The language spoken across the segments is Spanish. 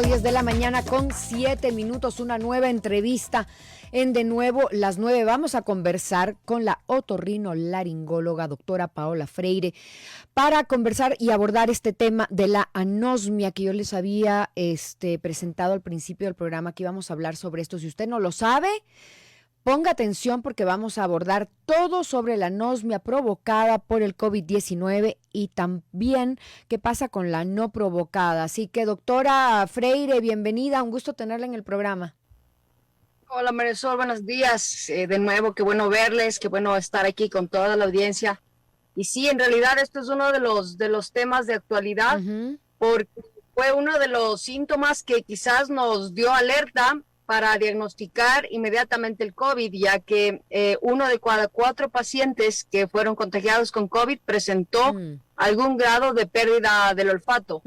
10 de la mañana con 7 minutos, una nueva entrevista en De Nuevo las 9. Vamos a conversar con la otorrinolaringóloga doctora Paola Freire para conversar y abordar este tema de la anosmia que yo les había presentado al principio del programa, que íbamos a hablar sobre esto. Si usted no lo sabe, ponga atención porque vamos a abordar todo sobre la anosmia provocada por el COVID-19 y también qué pasa con la no provocada. Así que, doctora Freire, bienvenida, un gusto tenerla en el programa. Hola Marisol, buenos días. De nuevo, qué bueno verles, qué bueno estar aquí con toda la audiencia. Y sí, en realidad esto es uno de los temas de actualidad, porque fue uno de los síntomas que quizás nos dio alerta para diagnosticar inmediatamente el COVID, ya que uno de cada 4 pacientes que fueron contagiados con COVID presentó algún grado de pérdida del olfato.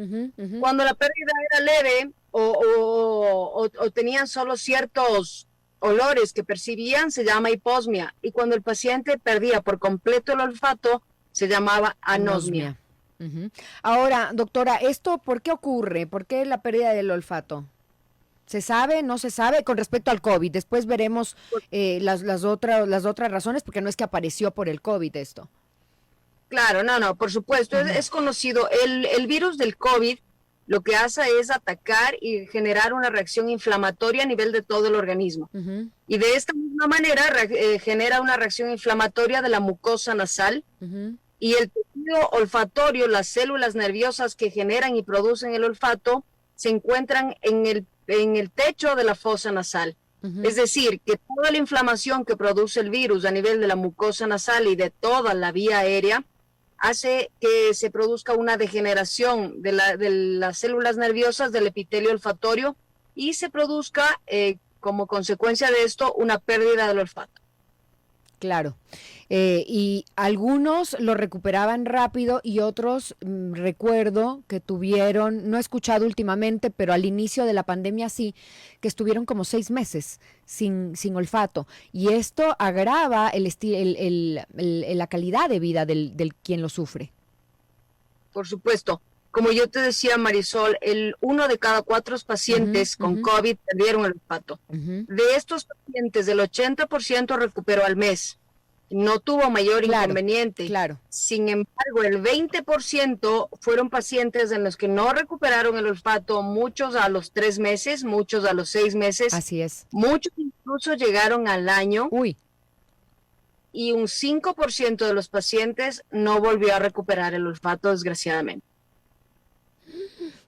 Cuando la pérdida era leve o tenían solo ciertos olores que percibían, se llama hiposmia, y cuando el paciente perdía por completo el olfato, se llamaba anosmia. Ahora, doctora, ¿esto por qué ocurre? ¿Por qué la pérdida del olfato? ¿Se sabe? ¿No se sabe? Con respecto al COVID, después veremos las otras razones, porque no es que apareció por el COVID esto. Claro, no, por supuesto, es conocido. El virus del COVID lo que hace es atacar y generar una reacción inflamatoria a nivel de todo el organismo. Y de esta misma manera genera una reacción inflamatoria de la mucosa nasal, y el tejido olfatorio, las células nerviosas que generan y producen el olfato, se encuentran en el techo de la fosa nasal. Es decir, que toda la inflamación que produce el virus a nivel de la mucosa nasal y de toda la vía aérea hace que se produzca una degeneración de las células nerviosas del epitelio olfatorio y se produzca, como consecuencia de esto, una pérdida del olfato. Claro. Y algunos lo recuperaban rápido y otros, recuerdo que tuvieron, no he escuchado últimamente, pero al inicio de la pandemia sí, que estuvieron como 6 meses sin olfato. Y esto agrava la calidad de vida del quien lo sufre. Por supuesto. Como yo te decía, Marisol, 1 de cada 4 pacientes con COVID perdieron el olfato. De estos pacientes, el 80% recuperó al mes. No tuvo mayor inconveniente. Claro. Sin embargo, el 20% fueron pacientes en los que no recuperaron el olfato, muchos a los 3 meses, muchos a los 6 meses. Así es. Muchos incluso llegaron al año. Uy. Y un 5% de los pacientes no volvió a recuperar el olfato, desgraciadamente.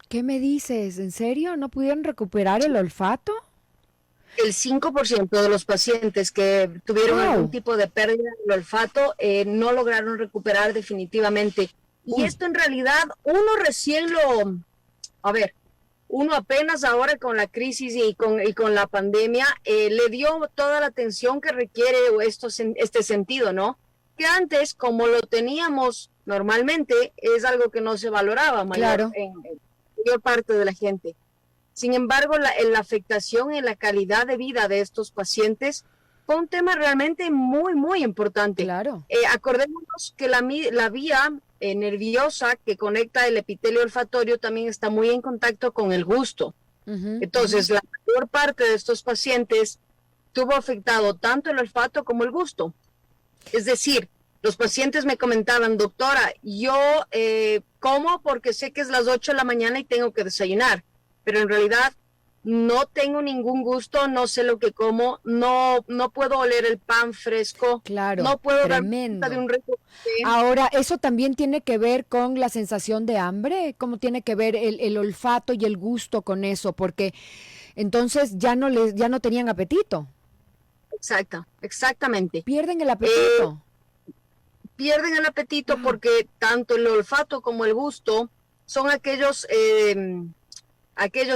¿Qué me dices? ¿En serio? ¿No pudieron recuperar el olfato? El 5% de los pacientes que tuvieron algún tipo de pérdida del olfato no lograron recuperar definitivamente. Y esto en realidad uno apenas ahora con la crisis y con la pandemia le dio toda la atención que requiere este sentido, ¿no? Que antes, como lo teníamos normalmente, es algo que no se valoraba en mayor parte de la gente. Sin embargo, la afectación en la calidad de vida de estos pacientes fue un tema realmente muy, muy importante. Claro. Acordémonos que la vía nerviosa que conecta el epitelio olfatorio también está muy en contacto con el gusto. Entonces, la mayor parte de estos pacientes tuvo afectado tanto el olfato como el gusto. Es decir, los pacientes me comentaban, doctora, yo como porque sé que es las 8 de la mañana y tengo que desayunar, pero en realidad no tengo ningún gusto, no sé lo que como, no puedo oler el pan fresco, claro, no puedo tremendo. dar cuenta de un rico café. Ahora, ¿eso también tiene que ver con la sensación de hambre? ¿Cómo tiene que ver el olfato y el gusto con eso? Porque entonces ya no tenían apetito. Exactamente. Pierden el apetito. Pierden el apetito porque tanto el olfato como el gusto son aquellos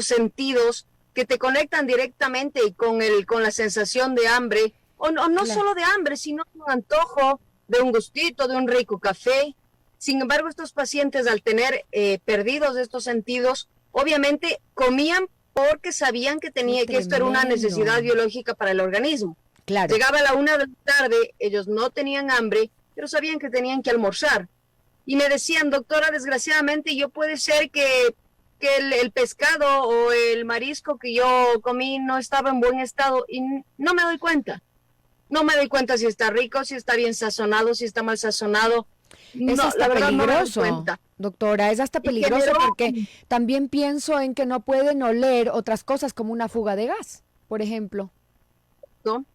sentidos que te conectan directamente con la sensación de hambre, o no solo de hambre, sino de un antojo, de un gustito, de un rico café. Sin embargo, estos pacientes, al tener perdidos estos sentidos, obviamente comían porque sabían que esto era una necesidad biológica para el organismo. Claro. Llegaba a la 1 de la tarde, ellos no tenían hambre, pero sabían que tenían que almorzar. Y me decían, doctora, desgraciadamente yo puede ser que que el pescado o el marisco que yo comí no estaba en buen estado y no me doy cuenta. No me doy cuenta si está rico, si está bien sazonado, si está mal sazonado. Es No, hasta la verdad no me doy peligroso, cuenta. doctora, es hasta Y peligroso generó, porque también pienso en que no pueden oler otras cosas como una fuga de gas, por ejemplo. ¿no?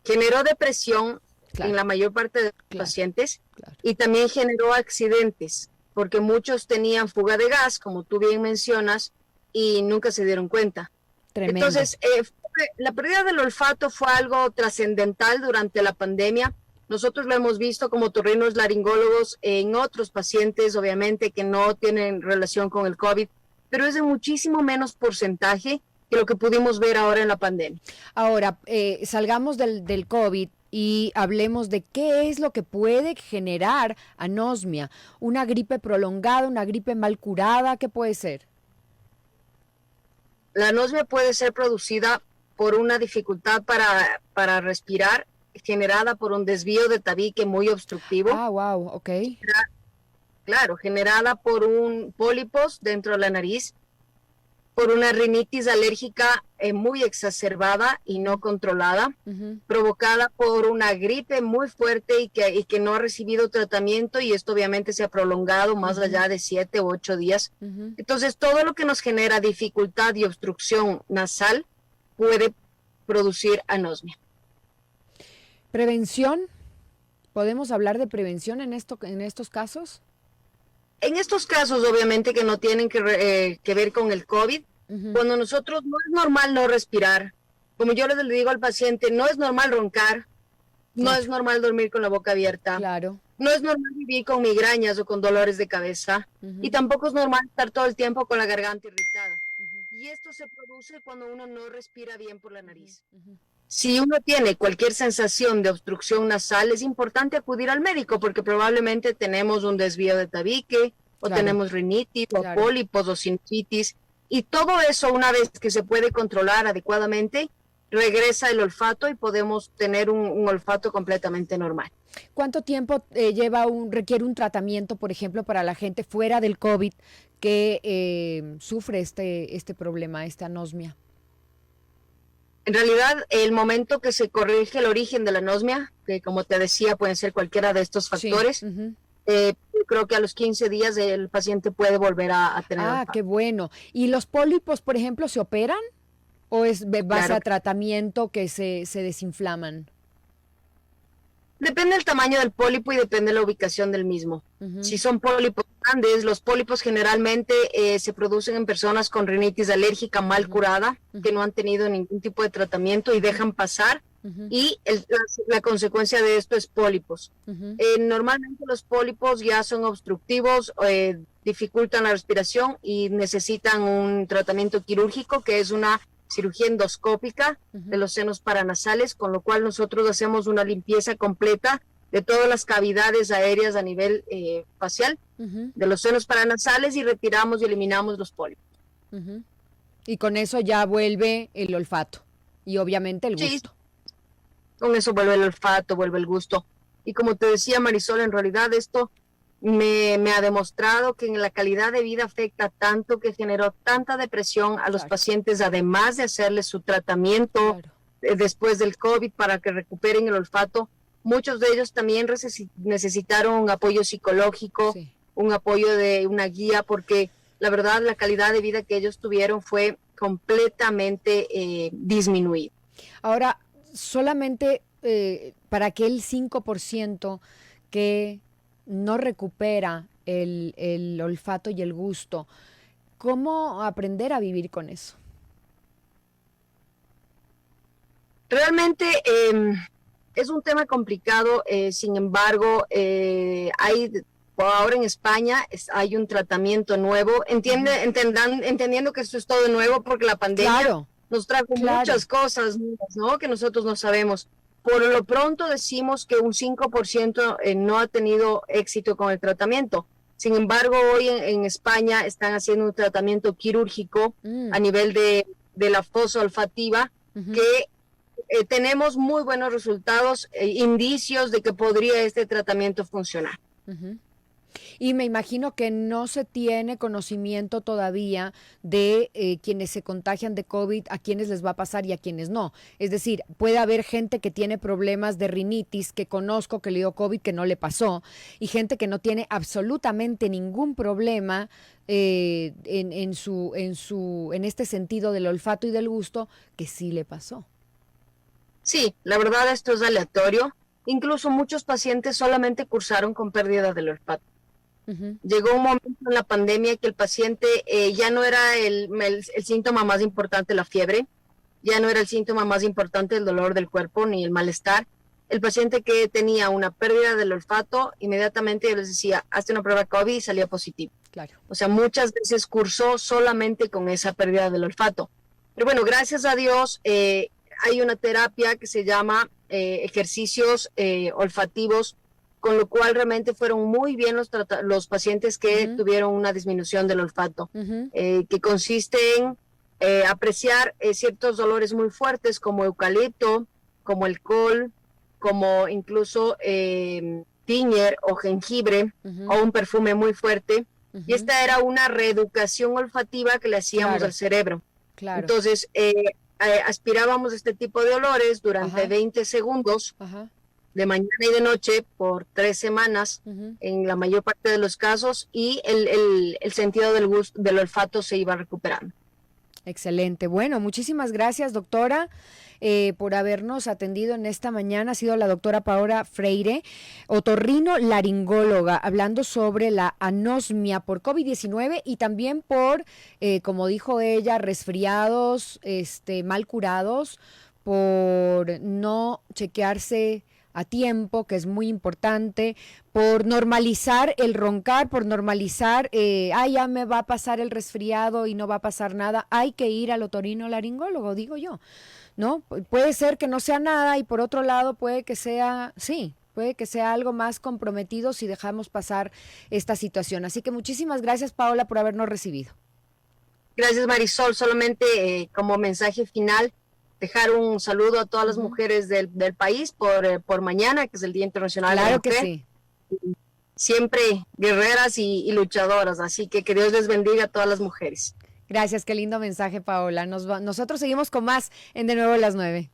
Generó depresión Claro, en la mayor parte de los claro, pacientes claro. y también generó accidentes, porque muchos tenían fuga de gas, como tú bien mencionas, y nunca se dieron cuenta. Tremendo. Entonces, la pérdida del olfato fue algo trascendental durante la pandemia. Nosotros lo hemos visto como otorrinolaringólogos en otros pacientes, obviamente, que no tienen relación con el COVID, pero es de muchísimo menos porcentaje que lo que pudimos ver ahora en la pandemia. Ahora, salgamos del COVID y hablemos de qué es lo que puede generar anosmia. Una gripe prolongada, una gripe mal curada, ¿qué puede ser? La anosmia puede ser producida por una dificultad para respirar, generada por un desvío de tabique muy obstructivo. Ah, wow, ok. Claro, generada por un pólipos dentro de la nariz, por una rinitis alérgica muy exacerbada y no controlada, Ujú, provocada por una gripe muy fuerte y que no ha recibido tratamiento, y esto obviamente se ha prolongado más ujú, allá de 7 u 8 días. ujú. Entonces, todo lo que nos genera dificultad y obstrucción nasal puede producir anosmia. Prevención. ¿Podemos hablar de prevención en estos casos? En estos casos, obviamente, que no tienen que ver con el COVID, Ujú, cuando nosotros no es normal no respirar, como yo le digo al paciente, no es normal roncar, no es claro, normal dormir con la boca abierta, claro. no es normal vivir con migrañas o con dolores de cabeza, y Ujú, tampoco es normal estar todo el tiempo con la garganta irritada. ujú, Y esto se produce cuando uno no respira bien por la ujú, nariz. ujú. Si uno tiene cualquier sensación de obstrucción nasal, es importante acudir al médico porque probablemente tenemos un desvío de tabique o Claro, tenemos rinitis o claro. pólipos o sinusitis. Y todo eso, una vez que se puede controlar adecuadamente, regresa el olfato y podemos tener un olfato completamente normal. ¿Cuánto tiempo requiere un tratamiento, por ejemplo, para la gente fuera del COVID que sufre este problema, esta anosmia? En realidad, el momento que se corrige el origen de la anosmia, que como te decía, pueden ser cualquiera de estos Sí. factores, Ujú. creo que a los 15 días el paciente puede volver a tener Ah, qué olfato. bueno. ¿Y los pólipos, por ejemplo, se operan o es base Claro. a tratamiento que se desinflaman? Depende del tamaño del pólipo y depende de la ubicación del mismo. Ujú, Si son pólipos grandes, los pólipos generalmente se producen en personas con rinitis alérgica mal ujú, curada, que ujú, no han tenido ningún tipo de tratamiento y dejan pasar, ujú, y la consecuencia de esto es pólipos. ujú, Normalmente los pólipos ya son obstructivos, dificultan la respiración y necesitan un tratamiento quirúrgico, que es una cirugía endoscópica de ujú, los senos paranasales, con lo cual nosotros hacemos una limpieza completa de todas las cavidades aéreas a nivel facial ujú, de los senos paranasales y retiramos y eliminamos los pólipos. ujú. Y con eso ya vuelve el olfato y obviamente el Sí, gusto. con eso vuelve el olfato, vuelve el gusto. Y como te decía, Marisol, en realidad esto me ha demostrado que en la calidad de vida afecta tanto, que generó tanta depresión a los Claro, pacientes, además de hacerles su tratamiento claro. después del COVID para que recuperen el olfato. Muchos de ellos también necesitaron un apoyo psicológico, Sí. un apoyo de una guía, porque la verdad la calidad de vida que ellos tuvieron fue completamente disminuida. Ahora, solamente para aquel 5% que no recupera el olfato y el gusto, ¿cómo aprender a vivir con eso? Realmente es un tema complicado, sin embargo, ahora en España hay un tratamiento nuevo, Ujú. entendiendo que esto es todo nuevo porque la pandemia Claro, nos trajo claro. muchas cosas nuevas, ¿no? Que nosotros no sabemos. Por lo pronto decimos que un 5% no ha tenido éxito con el tratamiento. Sin embargo, hoy en España están haciendo un tratamiento quirúrgico a Mm, nivel de la fosa olfativa, ujú, que tenemos muy buenos resultados, indicios de que podría este tratamiento funcionar. ujú. Y me imagino que no se tiene conocimiento todavía de quienes se contagian de COVID, a quienes les va a pasar y a quienes no. Es decir, puede haber gente que tiene problemas de rinitis, que conozco que le dio COVID, que no le pasó, y gente que no tiene absolutamente ningún problema en este sentido del olfato y del gusto, que sí le pasó. Sí, la verdad esto es aleatorio. Incluso muchos pacientes solamente cursaron con pérdida del olfato. Llegó un momento en la pandemia que el paciente ya no era el síntoma más importante, la fiebre, ya no era el síntoma más importante el dolor del cuerpo ni el malestar. El paciente que tenía una pérdida del olfato, inmediatamente yo les decía, hazte una prueba COVID y salía positivo. Claro. O sea, muchas veces cursó solamente con esa pérdida del olfato. Pero bueno, gracias a Dios hay una terapia que se llama ejercicios olfativos, con lo cual realmente fueron muy bien los pacientes que tuvieron una disminución del olfato, que consiste en apreciar ciertos dolores muy fuertes como eucalipto, como el col, como incluso tiñer o jengibre o un perfume muy fuerte. Y esta era una reeducación olfativa que le hacíamos al cerebro. Claro. Entonces, aspirábamos este tipo de olores durante 20 segundos. De mañana y de noche por 3 semanas en la mayor parte de los casos, y el sentido del gusto, del olfato se iba recuperando. Excelente. Bueno, muchísimas gracias, doctora, por habernos atendido en esta mañana. Ha sido la doctora Paola Freire, otorrinolaringóloga, hablando sobre la anosmia por COVID-19 y también por, como dijo ella, resfriados mal curados, por no chequearse a tiempo, que es muy importante, por normalizar el roncar, por normalizar, ya me va a pasar el resfriado y no va a pasar nada. Hay que ir al otorrinolaringólogo, digo yo, ¿no? Puede ser que no sea nada y por otro lado puede que sea, sí, puede que sea algo más comprometido si dejamos pasar esta situación. Así que muchísimas gracias, Paola, por habernos recibido. Gracias, Marisol. Solamente como mensaje final, dejar un saludo a todas las mujeres del país por mañana, que es el Día Internacional de la Mujer. Claro que sí. Siempre guerreras y luchadoras, así que Dios les bendiga a todas las mujeres. Gracias, qué lindo mensaje, Paola. Nosotros seguimos con más en De Nuevo a las 9.